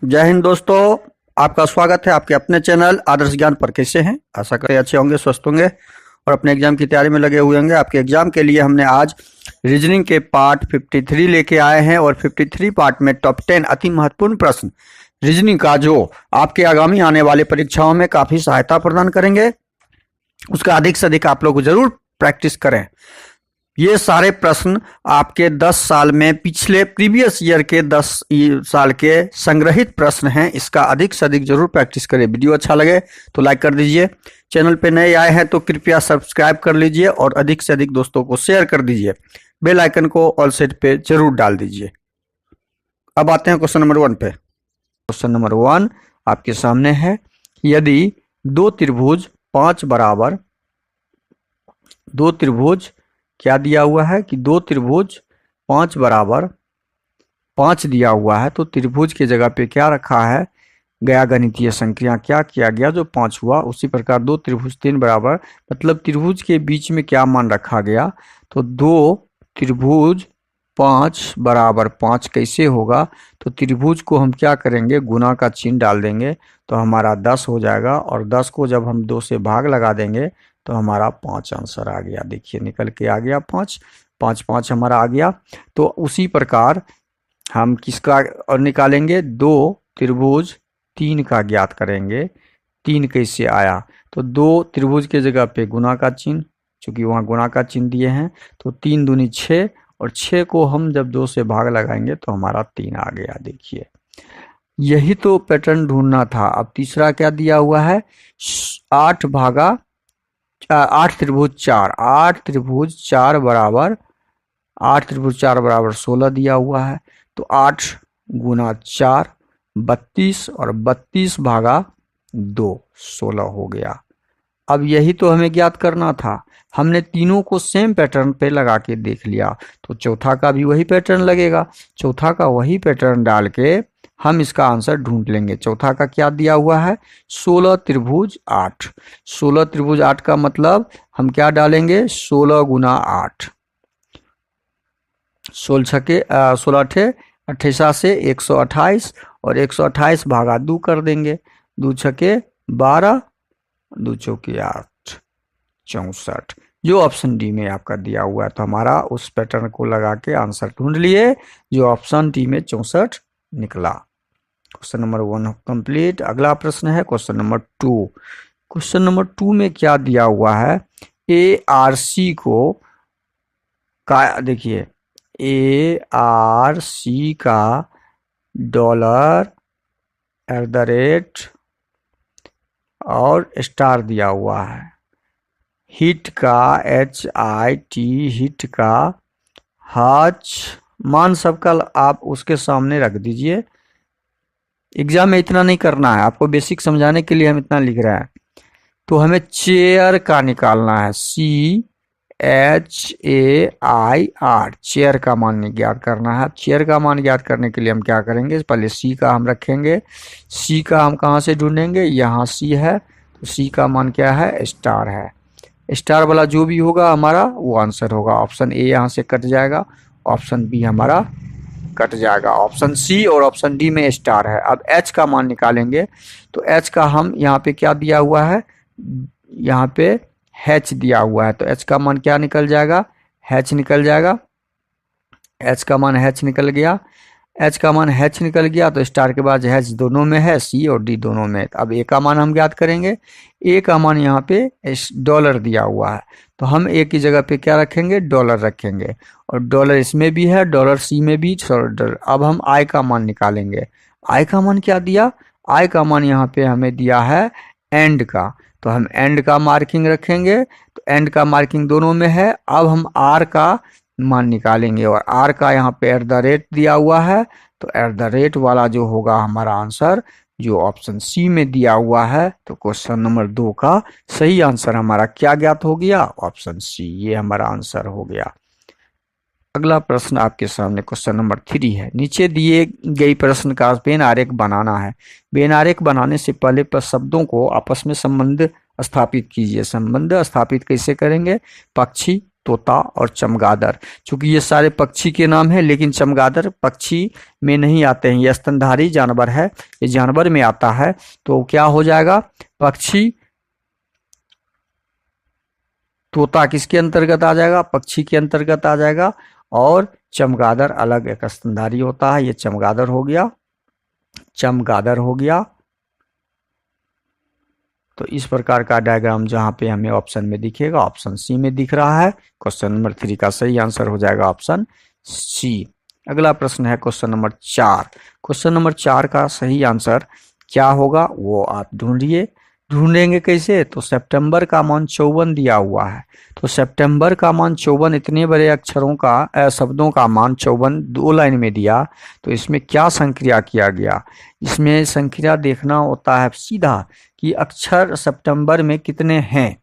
जय हिंद दोस्तों, आपका स्वागत है आपके अपने चैनल आदर्श ज्ञान पर। कैसे हैं? आशा करें अच्छे होंगे, स्वस्थ होंगे और अपने एग्जाम की तैयारी में लगे हुए होंगे। आपके एग्जाम के लिए हमने आज रीजनिंग के पार्ट 53 लेके आए हैं और 53 पार्ट में टॉप 10 अति महत्वपूर्ण प्रश्न रीजनिंग का जो आपके आगामी आने वाले परीक्षाओं में काफी सहायता प्रदान करेंगे, उसका अधिक से अधिक आप लोग जरूर प्रैक्टिस करें। ये सारे प्रश्न आपके 10 साल में पिछले प्रीवियस ईयर के 10 साल के संग्रहित प्रश्न हैं। इसका अधिक से अधिक जरूर प्रैक्टिस करें। वीडियो अच्छा लगे तो लाइक कर दीजिए, चैनल पे नए आए हैं तो कृपया सब्सक्राइब कर लीजिए और अधिक से अधिक दोस्तों को शेयर कर दीजिए। बेल आइकन को ऑल सेट पे जरूर डाल दीजिए। अब आते हैं क्वेश्चन नंबर 1 पे। क्वेश्चन नंबर 1 आपके सामने है। यदि दो त्रिभुज क्या दिया हुआ है कि दो त्रिभुज 5 बराबर 5 दिया हुआ है, तो त्रिभुज की जगह पे क्या रखा है, गया गणितीय संक्रिया क्या किया गया, जो 5 हुआ। उसी प्रकार दो त्रिभुज 3 बराबर, मतलब त्रिभुज के बीच में क्या मान रखा गया, तो दो त्रिभुज 5 बराबर 5 कैसे होगा, तो त्रिभुज को हम क्या करेंगे, गुना का चिन्ह डाल देंगे तो हमारा 10 हो जाएगा और 10 को जब हम 2 से भाग लगा देंगे तो हमारा 5 आंसर आ गया। देखिए निकल के आ गया 5 5 5 हमारा आ गया। तो उसी प्रकार हम किसका और निकालेंगे, दो त्रिभुज 3 का ज्ञात करेंगे। 3 कैसे आया, तो दो त्रिभुज के जगह पे गुना का चिन्ह, चूंकि वहाँ गुना का चिन्ह दिए हैं, तो 3 दूनी 6 और 6 को हम जब 2 से भाग लगाएंगे तो हमारा 3 आ गया। देखिए यही तो पैटर्न ढूंढना था। अब तीसरा क्या दिया हुआ है, 8 त्रिभुज 4, 8 त्रिभुज 4 बराबर 16 दिया हुआ है। तो 8 गुना 4 32 और 32 भागा 2 16 हो गया। अब यही तो हमें ज्ञात करना था। हमने तीनों को सेम पैटर्न पे लगा के देख लिया, तो चौथा का भी वही पैटर्न लगेगा। चौथा का वही पैटर्न डाल के हम इसका आंसर ढूंढ लेंगे। चौथा का क्या दिया हुआ है, 16 त्रिभुज 8। 16 त्रिभुज 8 का मतलब हम क्या डालेंगे, 16 गुना 8, 16 अठे 28 से 128 और 128 भागा 2 कर देंगे। 2 छके 12, 2 चौके 8, 64, जो ऑप्शन डी में आपका दिया हुआ है। तो हमारा उस पैटर्न को लगा के आंसर ढूंढ लिए, जो ऑप्शन डी में 64 निकला। Question number 1 complete. अगला प्रश्न है क्वेश्चन नंबर 2। क्वेश्चन नंबर 2 में क्या दिया हुआ है, ARC को का, देखिए ARC का $@ और स्टार दिया हुआ है। हिट का HIT, हिट का हच, मान सबका आप उसके सामने रख दीजिए। एग्जाम में इतना नहीं करना है, आपको बेसिक समझाने के लिए हम इतना लिख रहे हैं। तो हमें चेयर का निकालना है, CHAIR, चेयर का मान ज्ञात करना है। चेयर का मान ज्ञात करने के लिए हम क्या करेंगे, पहले C का हम रखेंगे। C का हम कहाँ से ढूंढेंगे, यहाँ C है, तो C का मान क्या है, स्टार है। स्टार वाला जो भी होगा हमारा वो आंसर होगा। ऑप्शन ए यहाँ से कट जाएगा, ऑप्शन बी हमारा कट जाएगा, ऑप्शन सी और ऑप्शन डी में स्टार है। अब H का मान निकालेंगे, तो H का हम यहाँ पे क्या दिया हुआ है, यहाँ पे H दिया हुआ है, तो H का मान क्या निकल जाएगा, H निकल जाएगा। H का मान H निकल गया, H का मान H निकल गया, तो स्टार के बाद H दोनों में है, C और D दोनों में। अब A का मान हम ज्ञात करेंगे। A का मान यहाँ पे $, दिया हुआ है, तो हम A की जगह पे क्या रखेंगे, $, रखेंगे। और $, इसमें भी है, $C में भी। अब हम I का मान निकालेंगे। I का मान क्या दिया, I का मान यहाँ पे हमें दिया है एंड का, तो हम एंड का मार्किंग रखेंगे। तो एंड का मार्किंग दोनों में है। अब हम R का मान निकालेंगे और R का यहाँ पे $, दिया हुआ है, तो $, वाला जो होगा हमारा आंसर, जो ऑप्शन सी में दिया हुआ है। तो क्वेश्चन नंबर 2 का सही आंसर हमारा क्या ज्ञात हो गया, ऑप्शन सी, ये हमारा आंसर हो गया। अगला प्रश्न आपके सामने क्वेश्चन नंबर 3 है। नीचे दिए गई प्रश्न का बेन आरेख बनाना है। बेन आरेख बनाने से पहले शब्दों को आपस में संबंध स्थापित कीजिए। संबंध स्थापित कैसे करेंगे, पक्षी तोता और चमगादड़। चूंकि ये सारे पक्षी के नाम हैं, लेकिन चमगादड़ पक्षी में नहीं आते हैं, ये स्तनधारी जानवर है, ये जानवर में आता है। तो क्या हो जाएगा, पक्षी, तोता किसके अंतर्गत आ जाएगा, पक्षी के अंतर्गत आ जाएगा, और चमगादड़ अलग एक स्तनधारी होता है, ये चमगादड़ हो गया, चमगादड़ हो गया। तो इस प्रकार का डायग्राम जहां पे हमें ऑप्शन में दिखेगा, ऑप्शन सी में दिख रहा है। क्वेश्चन नंबर 3 का सही आंसर हो जाएगा ऑप्शन सी। अगला प्रश्न है क्वेश्चन नंबर 4। क्वेश्चन नंबर 4 का सही आंसर क्या होगा वो आप ढूंढिए। ढूंढेंगे कैसे, तो सितंबर का मान 54 दिया हुआ है, तो सितंबर का मान 54, इतने बड़े अक्षरों का शब्दों का मान 54 2 लाइन में दिया, तो इसमें क्या संक्रिया किया गया। इसमें संक्रिया देखना होता है सीधा कि अक्षर सितंबर में कितने हैं।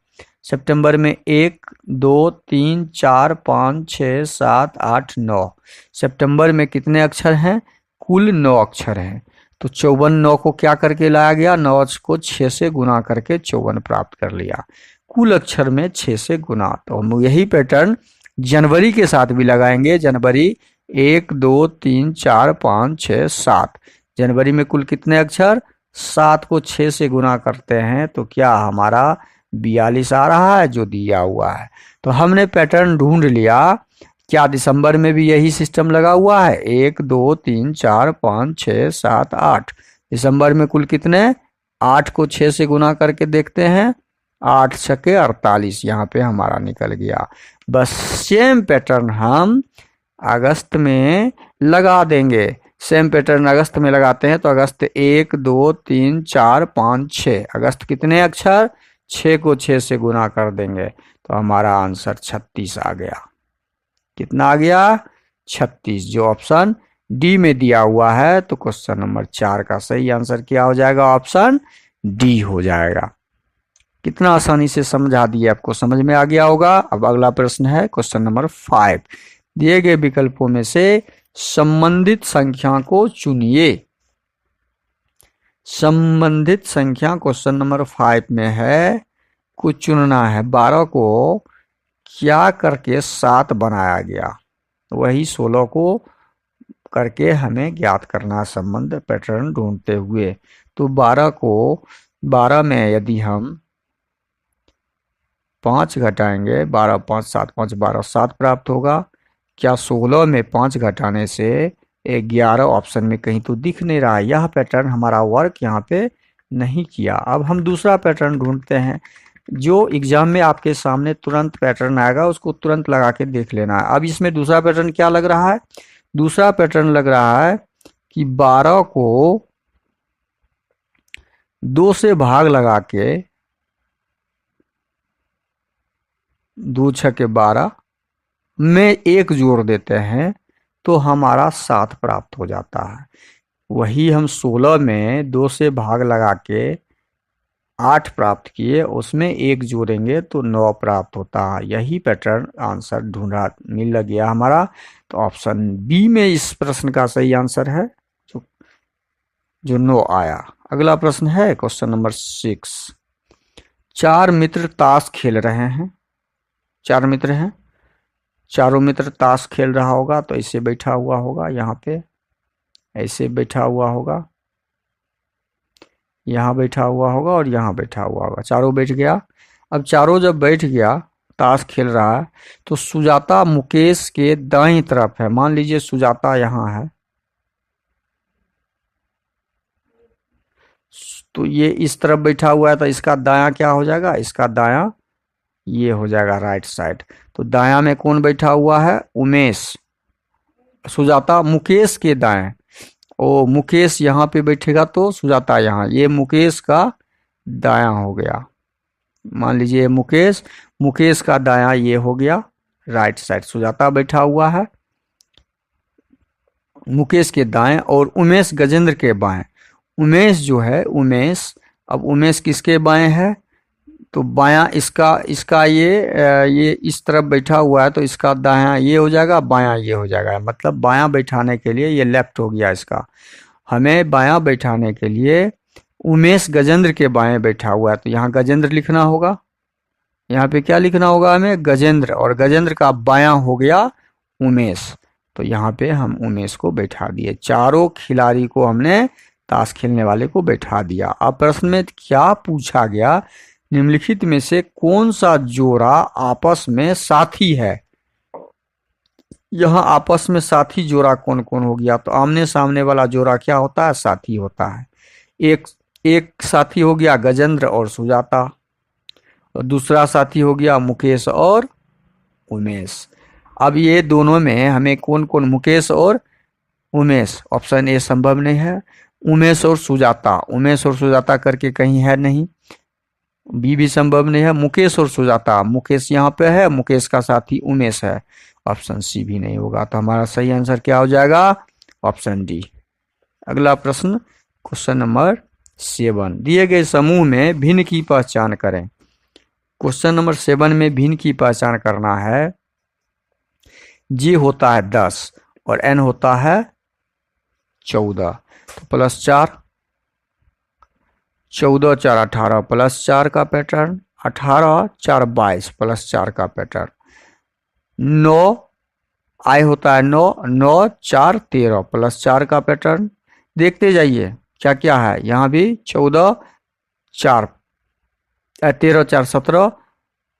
सितंबर में 1 2 3 4 5 6 7 8 9, सितंबर में कितने अक्षर हैं, कुल 9 अक्षर हैं। तो 54 9 को क्या करके लाया गया, 9 को 6 से गुना करके 54 प्राप्त कर लिया, कुल अक्षर में 6 से गुना। तो हम यही पैटर्न जनवरी के साथ भी लगाएंगे। जनवरी 1 2 3 4 5 6 7, जनवरी में कुल कितने अक्षर, 7 को 6 से गुना करते हैं तो क्या हमारा 42 आ रहा है जो दिया हुआ है। तो हमने पैटर्न ढूंढ लिया। क्या दिसंबर में भी यही सिस्टम लगा हुआ है, 1 2 3 4 5 6 7 8, दिसंबर में कुल कितने, 8 को 6 से गुना करके देखते हैं, 8 छके 48, यहाँ पे हमारा निकल गया। बस सेम पैटर्न हम अगस्त में लगा देंगे। सेम पैटर्न अगस्त में लगाते हैं तो अगस्त 1 2 3 4 5 6, अगस्त कितने अक्षर, 6 को 6 से गुना कर देंगे तो हमारा आंसर 36 आ गया। कितना आ गया, 36, जो ऑप्शन डी में दिया हुआ है। तो क्वेश्चन नंबर 4 का सही आंसर क्या हो जाएगा, ऑप्शन डी हो जाएगा। कितना आसानी से समझा दिए, आपको समझ में आ गया होगा। अब अगला प्रश्न है क्वेश्चन नंबर 5। दिए गए विकल्पों में से संबंधित संख्या को चुनिए। संबंधित संख्या क्वेश्चन नंबर 5 में है, कुछ चुनना है। 12 को क्या करके 7 बनाया गया, वही 16 को करके हमें ज्ञात करना संबंध पैटर्न ढूंढते हुए। तो 12 को 12 में यदि हम 5 घटाएंगे, 12 5 7 5 12 7 प्राप्त होगा। क्या 16 में 5 घटाने से 11 ऑप्शन में कहीं तो दिख नहीं रहा है। यह पैटर्न हमारा वर्क यहाँ पे नहीं किया। अब हम दूसरा पैटर्न ढूंढते हैं, जो एग्जाम में आपके सामने तुरंत पैटर्न आएगा उसको तुरंत लगा के देख लेना है। अब इसमें दूसरा पैटर्न क्या लग रहा है, दूसरा पैटर्न लग रहा है कि 12 को 2 से भाग लगा के, 2 छके 12 में 1 जोड़ देते हैं तो हमारा 7 प्राप्त हो जाता है। वही हम 16 में 2 से भाग लगा के 8 प्राप्त किए, उसमें 1 जोड़ेंगे तो 9 प्राप्त होता है। यही पैटर्न आंसर ढूंढा मिल गया हमारा। तो ऑप्शन बी में इस प्रश्न का सही आंसर है, जो 9 आया। अगला प्रश्न है क्वेश्चन नंबर 6। 4 मित्र ताश खेल रहे हैं, 4 मित्र हैं, चारों मित्र ताश खेल रहा होगा तो ऐसे बैठा हुआ होगा, यहाँ पे ऐसे बैठा हुआ होगा, यहाँ बैठा हुआ होगा और यहाँ बैठा हुआ होगा, चारों बैठ गया। अब चारों जब बैठ गया, ताश खेल रहा है, तो सुजाता मुकेश के दाईं तरफ है। मान लीजिए सुजाता यहाँ है, तो ये इस तरफ बैठा हुआ है, तो इसका दायां क्या हो जाएगा, इसका दायां ये हो जाएगा राइट साइड। तो दायां में कौन बैठा हुआ है, उमेश। सुजाता मुकेश के दाएं, ओ मुकेश यहाँ पे बैठेगा तो सुजाता यहाँ, ये मुकेश का दायां हो गया। मान लीजिए मुकेश, मुकेश का दायां ये हो गया राइट साइड, सुजाता बैठा हुआ है मुकेश के दाएं, और उमेश गजेंद्र के बाएं। उमेश जो है, उमेश, अब उमेश किसके बाएं है, तो बायां इसका ये इस तरफ बैठा हुआ है तो इसका दायां ये हो जाएगा, बायां ये हो जाएगा। मतलब बायां बैठाने के लिए ये लेफ्ट हो गया इसका। हमें बायां बैठाने के लिए उमेश गजेंद्र के बाएं बैठा हुआ है तो यहाँ गजेंद्र लिखना होगा, यहाँ पे क्या लिखना होगा हमें? गजेंद्र, और गजेंद्र का बायां हो गया उमेश, तो यहाँ पे हम उमेश को बैठा दिए। चारों खिलाड़ी को हमने, ताश खेलने वाले को बैठा दिया। अब प्रश्न में क्या पूछा गया? निम्नलिखित में से कौन सा जोड़ा आपस में साथी है? यहाँ आपस में साथी जोड़ा कौन कौन हो गया? तो आमने सामने वाला जोड़ा क्या होता है? साथी होता है। एक एक साथी हो गया गजेंद्र और सुजाता, और दूसरा साथी हो गया मुकेश और उमेश। अब ये दोनों में हमें कौन कौन? मुकेश और उमेश, ऑप्शन ए संभव नहीं है। उमेश और सुजाता, उमेश और सुजाता करके कहीं है नहीं, बी भी संभव नहीं है। मुकेश और सुजाता, मुकेश यहाँ पे है, मुकेश का साथी उमेश है, ऑप्शन सी भी नहीं होगा। तो हमारा सही आंसर क्या हो जाएगा? Option D. अगला प्रश्न, क्वेश्चन नंबर 7, दिए गए समूह में भिन्न की पहचान करें। क्वेश्चन नंबर 7 में भिन्न की पहचान करना है। जे होता है 10 और एन होता है 14, तो +4, 14 4 18 +4 का पैटर्न, 18 4 22 +4 का पैटर्न, 9 आई होता है 9, 9 4 13 +4 का पैटर्न। देखते जाइए क्या क्या है। यहाँ भी 14 4 13 4 17,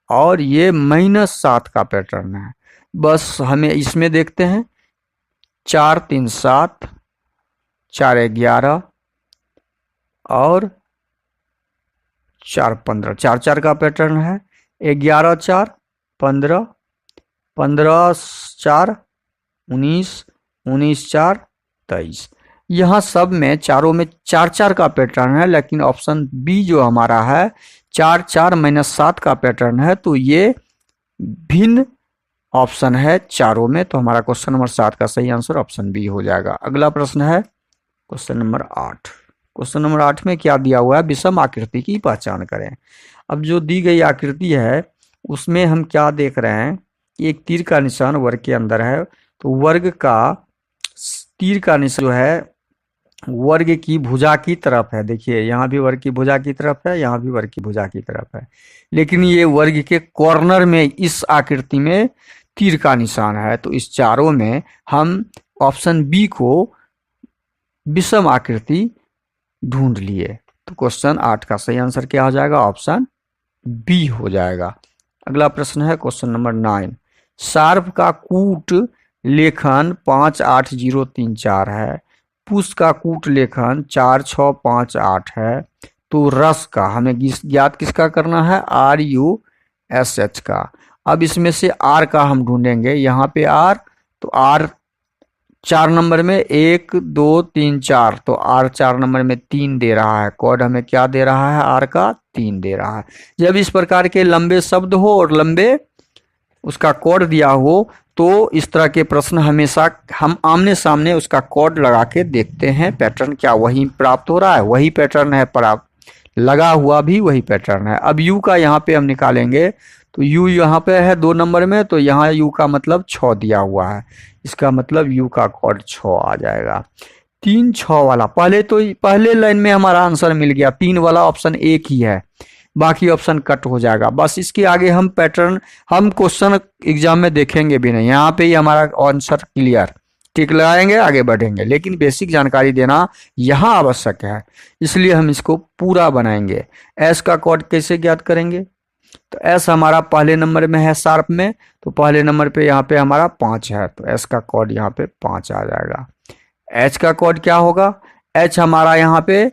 और ये -7 का पैटर्न है। बस हमें इसमें देखते हैं, 4 3 7, 4 11 और 4 15, 4 4 का पैटर्न है। 11 4 15, 15 4 19, 19 4 23। यहाँ सब में चारों में 4 4 का पैटर्न है, लेकिन ऑप्शन बी जो हमारा है 4 4 -7 का पैटर्न है, तो ये भिन्न ऑप्शन है चारों में। तो हमारा क्वेश्चन नंबर 7 का सही आंसर ऑप्शन बी हो जाएगा। अगला प्रश्न है क्वेश्चन नंबर 8। क्वेश्चन नंबर 8 में क्या दिया हुआ है? विषम आकृति की पहचान करें। अब जो दी गई आकृति है उसमें हम क्या देख रहे हैं? एक तीर का निशान वर्ग के अंदर है, तो वर्ग का तीर का निशान जो है वर्ग की भुजा की तरफ है। देखिए यहाँ भी वर्ग की भुजा की तरफ है, यहाँ भी वर्ग की भुजा की तरफ है, लेकिन ये वर्ग के कॉर्नर में इस आकृति में तीर का निशान है। तो इस चारों में हम ऑप्शन बी को विषम आकृति ढूंढ लिए। तो क्वेश्चन 8 का सही आंसर क्या हो जाएगा? ऑप्शन बी हो जाएगा। अगला प्रश्न है क्वेश्चन नंबर 9। शार्प का कूट लेखन 5 8 0 3 4 है, पुष्प का कूट लेखन 4 6 5 8 है, तो रस का हमें ज्ञात किसका करना है? RUSH का। अब इसमें से R का हम ढूंढेंगे। यहाँ पे R, तो R 4 नंबर में 1 2 3 4, तो R 4 नंबर में 3 दे रहा है। कोड हमें क्या दे रहा है? R का 3 दे रहा है। जब इस प्रकार के लंबे शब्द हो और लंबे उसका कोड दिया हो, तो इस तरह के प्रश्न हमेशा हम आमने सामने उसका कोड लगा के देखते हैं, पैटर्न क्या वही प्राप्त हो रहा है, वही पैटर्न है प्राप्त, लगा हुआ भी वही पैटर्न है। अब U का यहाँ पे हम निकालेंगे, तो U यहाँ पे है 2 नंबर में, तो यहाँ U का मतलब 6 दिया हुआ है, इसका मतलब U का कोड 6 आ जाएगा। 3 6 वाला पहले लाइन में हमारा आंसर मिल गया। 3 वाला ऑप्शन एक ही है, बाकी ऑप्शन कट हो जाएगा। बस इसके आगे हम पैटर्न, हम क्वेश्चन एग्जाम में देखेंगे भी नहीं, यहाँ पे ही हमारा आंसर क्लियर, टिक लगाएंगे, आगे बढ़ेंगे। लेकिन बेसिक जानकारी देना यहाँ आवश्यक है, इसलिए हम इसको पूरा बनाएंगे। एस का कोड कैसे ज्ञात करेंगे? तो एस हमारा पहले नंबर में है शार्प में, तो पहले नंबर पे यहाँ पे हमारा 5 है, तो एस का कोड यहाँ पे 5 आ जाएगा। एच का कोड क्या होगा? एच हमारा यहाँ पे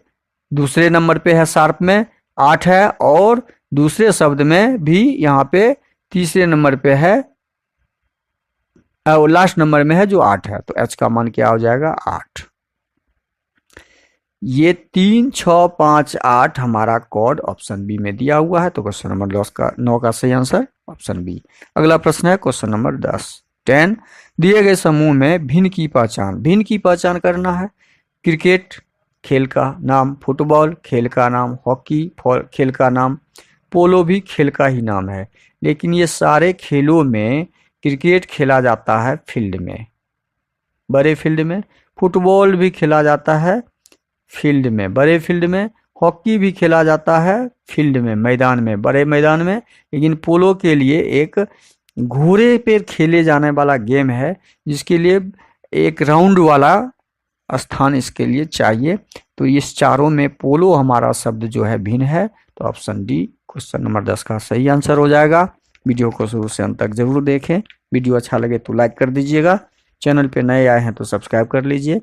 दूसरे नंबर पे है शार्प में 8 है, और दूसरे शब्द में भी यहाँ पे तीसरे नंबर पे है, लास्ट नंबर में है जो 8 है, तो एच का मान क्या हो जाएगा? 8। ये 3 6 5 8 हमारा कोड ऑप्शन बी में दिया हुआ है, तो क्वेश्चन नंबर 9 का सही आंसर ऑप्शन बी। अगला प्रश्न है क्वेश्चन नंबर 10। दिए गए समूह में भिन्न की पहचान करना है। क्रिकेट खेल का नाम, फुटबॉल खेल का नाम, हॉकी खेल का नाम, पोलो भी खेल का ही नाम है, लेकिन ये सारे खेलों में क्रिकेट खेला जाता है फील्ड में, बड़े फील्ड में। फुटबॉल भी खेला जाता है फील्ड में, बड़े फील्ड में। हॉकी भी खेला जाता है फील्ड में, मैदान में, बड़े मैदान में, लेकिन पोलो के लिए एक घोड़े पे खेले जाने वाला गेम है, जिसके लिए एक राउंड वाला स्थान इसके लिए चाहिए। तो इस चारों में पोलो हमारा शब्द जो है भिन्न है, तो ऑप्शन डी क्वेश्चन नंबर 10 का सही आंसर हो जाएगा। वीडियो को शुरू से अंत तक जरूर देखें। वीडियो अच्छा लगे तो लाइक कर दीजिएगा। चैनल पे नए आए हैं तो सब्सक्राइब कर लीजिए।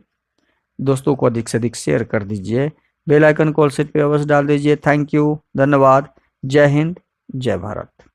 दोस्तों को अधिक से अधिक शेयर कर दीजिए। बेल आइकन को ऑल सेट पे अवश्य डाल दीजिए। थैंक यू, धन्यवाद। जय हिंद, जय भारत।